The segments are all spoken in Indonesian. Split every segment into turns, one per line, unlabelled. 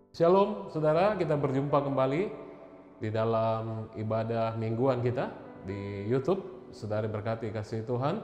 Shalom saudara, kita berjumpa kembali di dalam ibadah mingguan kita di YouTube. Saudara berkati kasih Tuhan.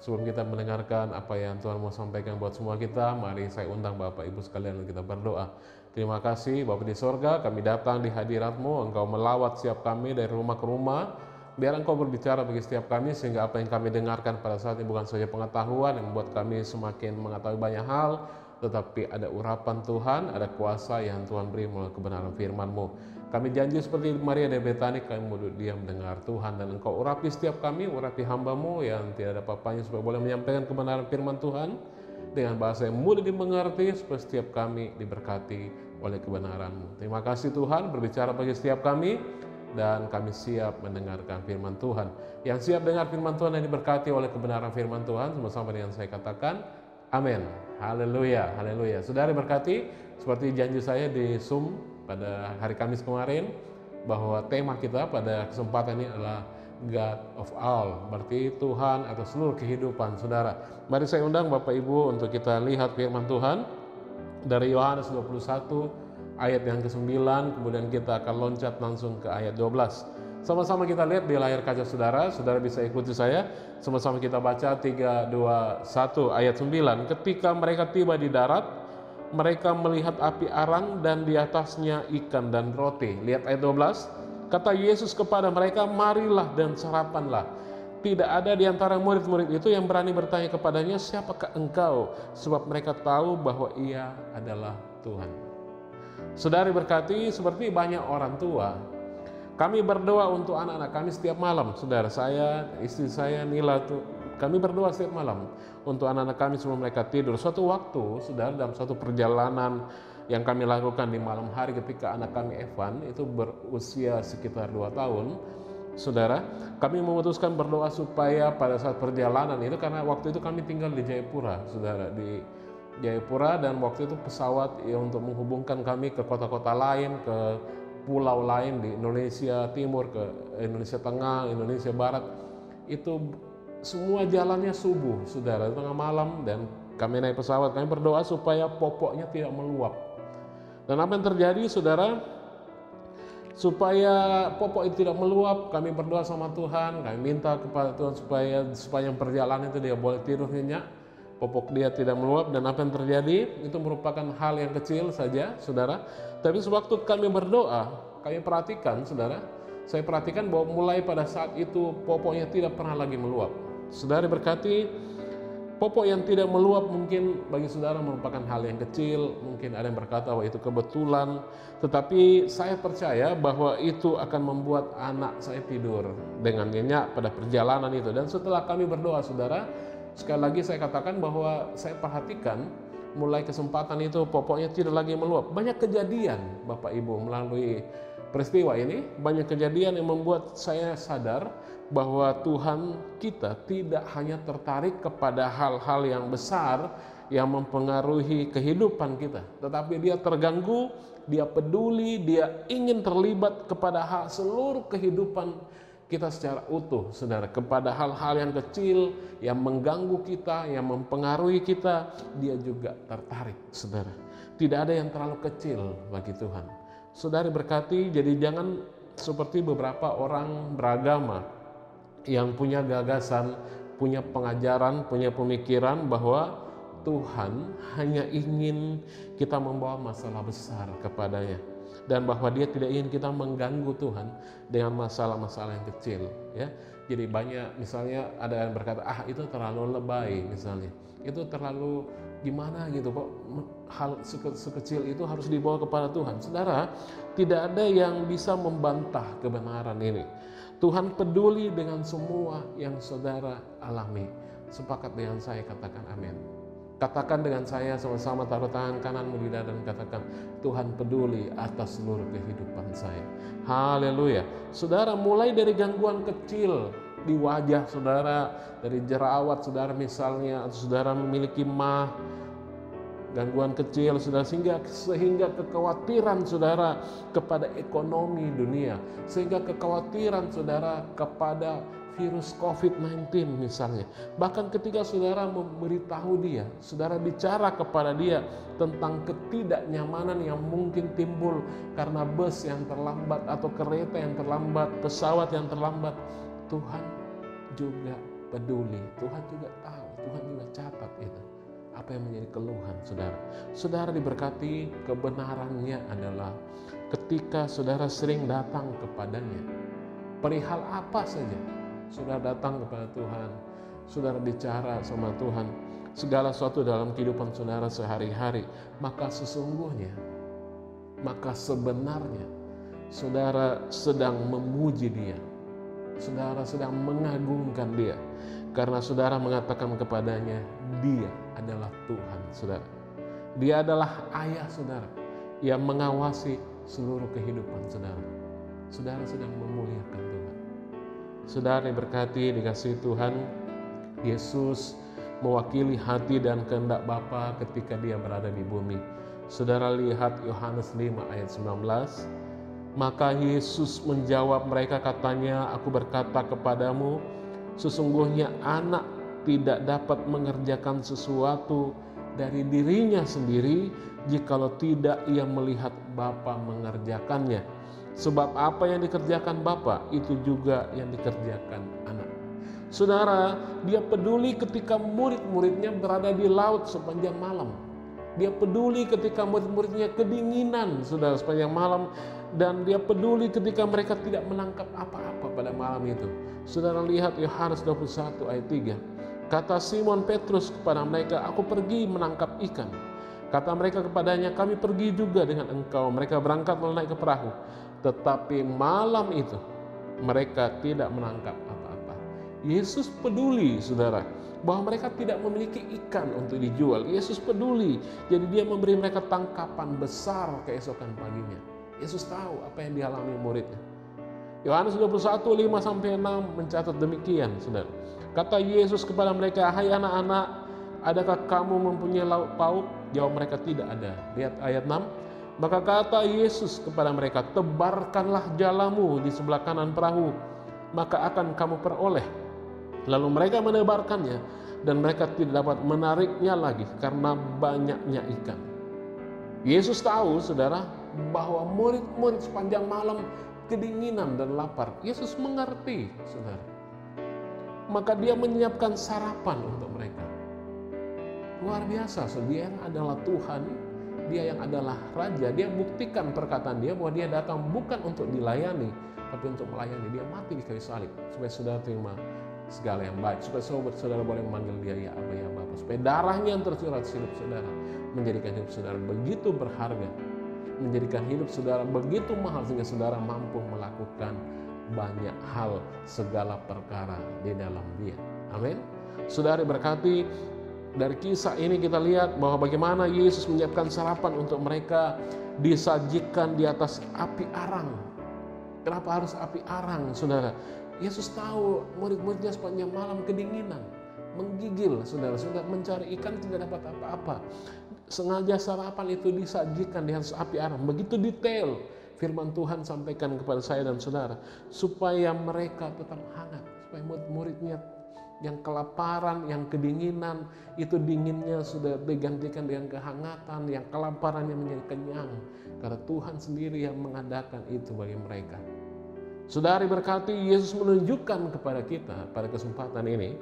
Sebelum kita mendengarkan apa yang Tuhan mau sampaikan buat semua kita, mari saya undang Bapak Ibu sekalian dan kita berdoa. Terima kasih Bapak di sorga, kami datang di hadirat-Mu, Engkau melawat setiap kami dari rumah ke rumah. Biar Engkau berbicara bagi setiap kami, sehingga apa yang kami dengarkan pada saat ini bukan saja pengetahuan yang membuat kami semakin mengetahui banyak hal, tetapi ada urapan Tuhan, ada kuasa yang Tuhan beri melalui kebenaran firman-Mu. Kami janji seperti Maria dari Betani, kami mau diam mendengar Tuhan, dan Engkau urapi setiap kami, urapi hamba-Mu yang tidak ada apa-apanya, supaya boleh menyampaikan kebenaran firman Tuhan dengan bahasa yang mudah dimengerti, supaya setiap kami diberkati oleh kebenaran-Mu. Terima kasih Tuhan, berbicara bagi setiap kami, dan kami siap mendengarkan firman Tuhan. Yang siap dengar firman Tuhan yang diberkati oleh kebenaran firman Tuhan, sama-sama dengan saya katakan, amin. Haleluya, haleluya. Saudara berkati, seperti janji saya di Zoom pada hari Kamis kemarin, bahwa tema kita pada kesempatan ini adalah God of all, berarti Tuhan atas seluruh kehidupan saudara. Mari saya undang Bapak Ibu untuk kita lihat firman Tuhan dari Yohanes 21 ayat yang ke-9, kemudian kita akan loncat langsung ke ayat 12. Sama-sama kita lihat di layar kaca saudara, saudara bisa ikuti saya. Sama-sama kita baca 3, 2, 1 ayat 9. Ketika mereka tiba di darat, mereka melihat api arang dan di atasnya ikan dan roti. Lihat ayat 12. Kata Yesus kepada mereka, marilah dan sarapanlah. Tidak ada di antara murid-murid itu yang berani bertanya kepadanya, siapakah engkau? Sebab mereka tahu bahwa ia adalah Tuhan. Saudari berkati, seperti banyak orang tua, kami berdoa untuk anak-anak kami setiap malam. Saudara, saya, istri saya, Nila, kami berdoa setiap malam untuk anak-anak kami sebelum mereka tidur. Suatu waktu, saudara, dalam suatu perjalanan yang kami lakukan di malam hari ketika anak kami Evan itu berusia sekitar 2 tahun, saudara, kami memutuskan berdoa supaya pada saat perjalanan itu, karena waktu itu kami tinggal di Jayapura, saudara, di Jayapura, dan waktu itu pesawat ya untuk menghubungkan kami ke kota-kota lain, ke pulau lain di Indonesia Timur, ke Indonesia Tengah, Indonesia Barat, itu semua jalannya subuh, saudara, tengah malam, dan kami naik pesawat, kami berdoa supaya popoknya tidak meluap. Dan apa yang terjadi, saudara? Supaya popok itu tidak meluap, kami berdoa sama Tuhan, kami minta kepada Tuhan supaya sepanjang perjalanan itu dia boleh tidur nyenyak, popok dia tidak meluap. Dan apa yang terjadi itu merupakan hal yang kecil saja, saudara. Tapi sewaktu kami berdoa, kami perhatikan, saudara, saya perhatikan bahwa mulai pada saat itu popoknya tidak pernah lagi meluap. Saudara berkati, popok yang tidak meluap mungkin bagi saudara merupakan hal yang kecil, mungkin ada yang berkata bahwa itu kebetulan, tetapi saya percaya bahwa itu akan membuat anak saya tidur dengan nyenyak pada perjalanan itu. Dan setelah kami berdoa, saudara, sekali lagi saya katakan bahwa saya perhatikan mulai kesempatan itu popoknya tidak lagi meluap. Banyak kejadian Bapak Ibu melalui peristiwa ini, banyak kejadian yang membuat saya sadar bahwa Tuhan kita tidak hanya tertarik kepada hal-hal yang besar yang mempengaruhi kehidupan kita, tetapi dia terganggu, dia peduli, dia ingin terlibat kepada hal seluruh kehidupan kita secara utuh, saudara, kepada hal-hal yang kecil yang mengganggu kita, yang mempengaruhi kita, dia juga tertarik, saudara. Tidak ada yang terlalu kecil bagi Tuhan. Saudara berkati, jadi jangan seperti beberapa orang beragama yang punya gagasan, punya pengajaran, punya pemikiran bahwa Tuhan hanya ingin kita membawa masalah besar kepadanya, dan bahwa dia tidak ingin kita mengganggu Tuhan dengan masalah-masalah yang kecil, ya. Jadi banyak, misalnya ada yang berkata, itu terlalu lebay, misalnya itu terlalu gimana gitu, kok hal sekecil itu harus dibawa kepada Tuhan. Saudara, tidak ada yang bisa membantah kebenaran ini. Tuhan peduli dengan semua yang saudara alami. Sepakat dengan saya, katakan amin. Katakan dengan saya sama-sama, taruh tangan kananmu di dada dan katakan, Tuhan peduli atas seluruh kehidupan saya. Haleluya. Saudara, mulai dari gangguan kecil di wajah saudara, dari jerawat saudara misalnya, atau saudara memiliki gangguan kecil saudara, sehingga kekhawatiran saudara kepada ekonomi dunia, sehingga kekhawatiran saudara kepada virus COVID-19 misalnya. Bahkan ketika saudara memberitahu dia, saudara bicara kepada dia tentang ketidaknyamanan yang mungkin timbul karena bus yang terlambat atau kereta yang terlambat, pesawat yang terlambat, Tuhan juga peduli, Tuhan juga tahu, Tuhan juga catat itu. Apa yang menjadi keluhan saudara. Saudara diberkati, kebenarannya adalah ketika saudara sering datang kepadanya, perihal apa saja, saudara datang kepada Tuhan, saudara bicara sama Tuhan, segala sesuatu dalam kehidupan saudara sehari-hari, maka sesungguhnya, maka sebenarnya saudara sedang memuji dia, saudara sedang mengagungkan dia, karena saudara mengatakan kepadanya, dia adalah Tuhan saudara. Dia adalah ayah saudara yang mengawasi seluruh kehidupan saudara. Saudara sedang memuliakan Tuhan. Saudara diberkati, dikasihi Tuhan. Yesus mewakili hati dan kehendak Bapa ketika dia berada di bumi. Saudara lihat Yohanes 5 ayat 19. Maka Yesus menjawab mereka, katanya, aku berkata kepadamu, sesungguhnya anak tidak dapat mengerjakan sesuatu dari dirinya sendiri jikalau tidak ia melihat Bapa mengerjakannya. Sebab apa yang dikerjakan Bapa itu juga yang dikerjakan anak. Saudara, dia peduli ketika murid-muridnya berada di laut sepanjang malam. Dia peduli ketika murid-muridnya kedinginan, saudara, sepanjang malam. Dan dia peduli ketika mereka tidak menangkap apa-apa pada malam itu. Saudara lihat Yohanes 21 ayat 3. Kata Simon Petrus kepada mereka, aku pergi menangkap ikan. Kata mereka kepadanya, kami pergi juga dengan engkau. Mereka berangkat naik ke perahu. Tetapi malam itu mereka tidak menangkap apa-apa. Yesus peduli saudara, bahwa mereka tidak memiliki ikan untuk dijual. Yesus peduli, jadi dia memberi mereka tangkapan besar keesokan paginya. Yesus tahu apa yang dialami muridnya. Yohanes 21, 5-6 mencatat demikian saudara. Kata Yesus kepada mereka, hai anak-anak, adakah kamu mempunyai lauk pauk? Jawab mereka, tidak ada. Lihat ayat 6. Maka kata Yesus kepada mereka, tebarkanlah jalamu di sebelah kanan perahu, maka akan kamu peroleh. Lalu mereka menebarkannya, dan mereka tidak dapat menariknya lagi karena banyaknya ikan. Yesus tahu saudara, bahwa murid-murid sepanjang malam kedinginan dan lapar. Yesus mengerti saudara. Maka dia menyiapkan sarapan untuk mereka. Luar biasa, dia yang adalah Tuhan, dia yang adalah Raja. Dia buktikan perkataan dia bahwa dia datang bukan untuk dilayani, tapi untuk melayani. Dia mati di kayu salib supaya saudara terima segala yang baik, supaya saudara boleh memanggil dia ya Aba ya Bapa, supaya darahnya yang tercurah di hidup saudara menjadikan hidup saudara begitu berharga, menjadikan hidup saudara begitu mahal sehingga saudara mampu melakukan banyak hal, segala perkara di dalam dia. Amin. Saudara berkati, dari kisah ini kita lihat bahwa bagaimana Yesus menyiapkan sarapan untuk mereka, disajikan di atas api arang. Kenapa harus api arang saudara? Yesus tahu murid-muridnya sepanjang malam kedinginan, menggigil saudara, mencari ikan tidak dapat apa-apa. Sengaja sarapan itu disajikan di atas api arang. Begitu detail firman Tuhan sampaikan kepada saya dan saudara, supaya mereka tetap hangat, supaya murid-muridnya yang kelaparan, yang kedinginan, itu dinginnya sudah digantikan dengan kehangatan, yang kelaparannya menjadi kenyang, karena Tuhan sendiri yang mengadakan itu bagi mereka. Saudari berkati, Yesus menunjukkan kepada kita pada kesempatan ini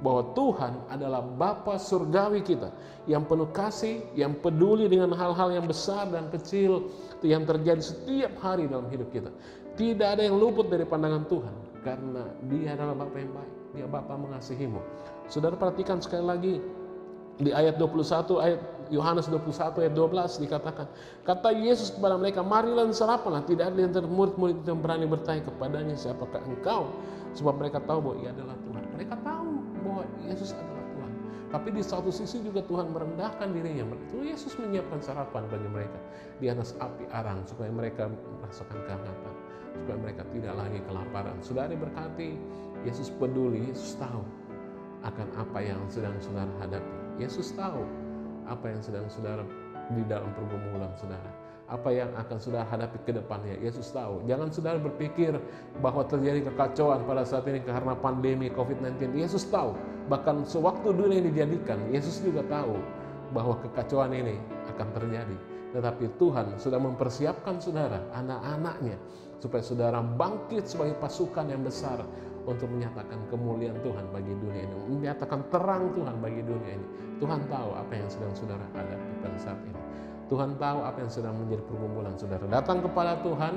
bahwa Tuhan adalah Bapa surgawi kita yang penuh kasih, yang peduli dengan hal-hal yang besar dan kecil yang terjadi setiap hari dalam hidup kita. Tidak ada yang luput dari pandangan Tuhan, karena Dia adalah Bapa yang baik. Dia Bapa mengasihimu. Saudara perhatikan sekali lagi di ayat 21, ayat Yohanes 21 ayat 12 dikatakan, kata Yesus kepada mereka, marilah sarapanlah. Tidak ada yang murid-murid yang berani bertanya kepadanya, siapakah engkau? Sebab mereka tahu bahwa Ia adalah Tuhan. Mereka tahu bahwa Yesus adalah Tuhan. Tapi di satu sisi juga Tuhan merendahkan dirinya. Itu Yesus menyiapkan sarapan bagi mereka di atas api arang, supaya mereka merasakan kehangatan, supaya mereka tidak lagi kelaparan. Saudara berkati, Yesus peduli, Yesus tahu akan apa yang sedang saudara hadapi. Yesus tahu apa yang sedang saudara di dalam pergumulan saudara, apa yang akan saudara hadapi ke depannya. Yesus tahu. Jangan saudara berpikir bahwa terjadi kekacauan pada saat ini karena pandemi COVID-19. Yesus tahu. Bahkan sewaktu dunia ini dijadikan, Yesus juga tahu bahwa kekacauan ini akan terjadi. Tetapi Tuhan sudah mempersiapkan saudara, anak-anaknya, supaya saudara bangkit sebagai pasukan yang besar untuk menyatakan kemuliaan Tuhan bagi dunia ini, menyatakan terang Tuhan bagi dunia ini. Tuhan tahu apa yang sedang saudara hadapi pada saat ini. Tuhan tahu apa yang sedang menjadi pergumulan saudara. Datang kepada Tuhan,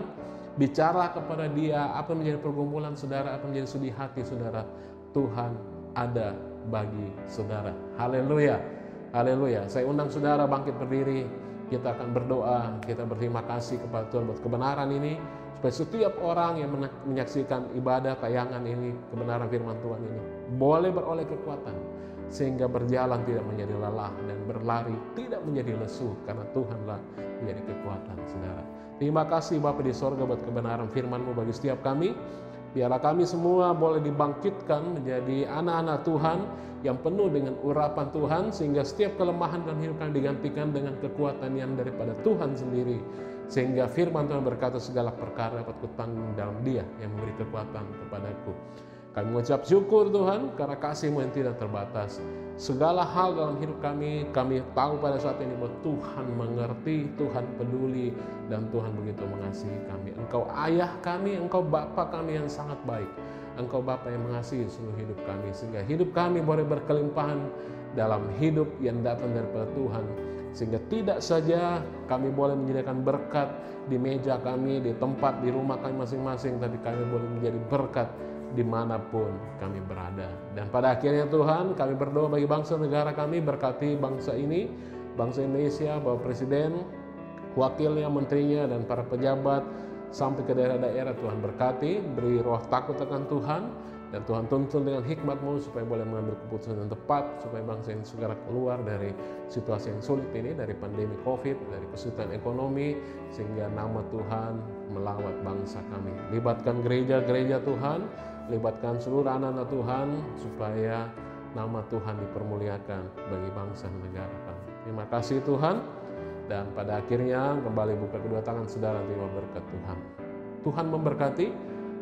bicara kepada Dia apa yang menjadi pergumulan saudara, apa yang menjadi sedih hati saudara. Tuhan ada bagi saudara. Haleluya, haleluya. Saya undang saudara bangkit berdiri. Kita akan berdoa, kita berterima kasih kepada Tuhan buat kebenaran ini, supaya setiap orang yang menyaksikan ibadah tayangan ini, kebenaran firman Tuhan ini boleh beroleh kekuatan, sehingga berjalan tidak menjadi lelah dan berlari tidak menjadi lesu, karena Tuhanlah menjadi kekuatan saudara. Terima kasih Bapa di sorga buat kebenaran firman-Mu bagi setiap kami. Biarlah kami semua boleh dibangkitkan menjadi anak-anak Tuhan yang penuh dengan urapan Tuhan, sehingga setiap kelemahan dan hidup kami digantikan dengan kekuatan yang daripada Tuhan sendiri, sehingga firman Tuhan berkata segala perkara dapat kutanggung dalam Dia yang memberi kekuatan kepadaku. Kami mengucap syukur Tuhan karena kasih-Mu yang tidak terbatas. Segala hal dalam hidup kami tahu pada saat ini bahwa Tuhan mengerti, Tuhan peduli, dan Tuhan begitu mengasihi kami. Engkau ayah kami, Engkau Bapa kami yang sangat baik. Engkau Bapa yang mengasihi seluruh hidup kami, sehingga hidup kami boleh berkelimpahan dalam hidup yang datang daripada Tuhan. Sehingga tidak saja kami boleh menyediakan berkat di meja kami, di tempat, di rumah kami masing-masing, tapi kami boleh menjadi berkat dimanapun kami berada. Dan pada akhirnya Tuhan, kami berdoa bagi bangsa negara kami, berkati bangsa ini, bangsa Indonesia, Bapak Presiden, wakilnya, menterinya, dan para pejabat sampai ke daerah-daerah. Tuhan berkati, beri roh takut akan Tuhan, dan Tuhan tuntun dengan hikmat-Mu supaya boleh mengambil keputusan yang tepat, supaya bangsa ini segera keluar dari situasi yang sulit ini, dari pandemi COVID, dari kesulitan ekonomi, sehingga nama Tuhan melawat bangsa kami. Libatkan gereja-gereja Tuhan, libatkan seluruh anak-anak Tuhan, supaya nama Tuhan dipermuliakan bagi bangsa dan negara kami. Terima kasih Tuhan, dan pada akhirnya kembali buka kedua tangan saudara, terima berkat Tuhan. Tuhan memberkati,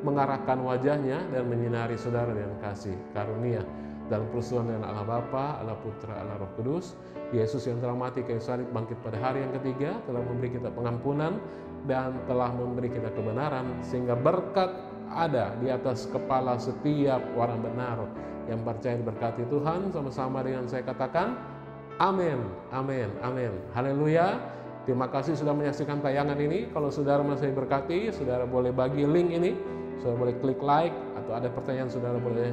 mengarahkan wajahnya dan menyinari saudara dengan kasih karunia dalam persekutuan dengan Allah Bapa, Allah Putra, Allah Roh Kudus. Yesus yang telah mati kayu salib bangkit pada hari yang ketiga, telah memberi kita pengampunan dan telah memberi kita kebenaran, sehingga berkat ada di atas kepala setiap orang benar yang percaya diberkati Tuhan. Sama-sama dengan saya katakan amin, amin, amin. Haleluya. Terima kasih sudah menyaksikan tayangan ini. Kalau saudara masih berkati, saudara boleh bagi link ini, saudara boleh klik like, atau ada pertanyaan saudara boleh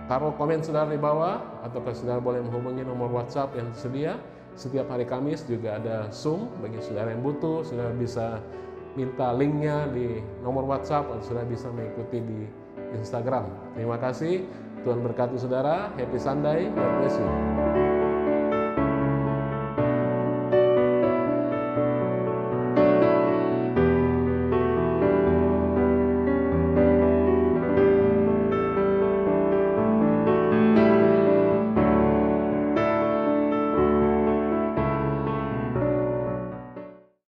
taruh komen saudara di bawah, atau saudara boleh menghubungi nomor WhatsApp yang tersedia. Setiap hari Kamis juga ada Zoom bagi saudara yang butuh. Saudara bisa minta linknya di nomor WhatsApp, atau saudara bisa mengikuti di Instagram. Terima kasih, Tuhan berkati saudara. Happy Sunday, God bless you.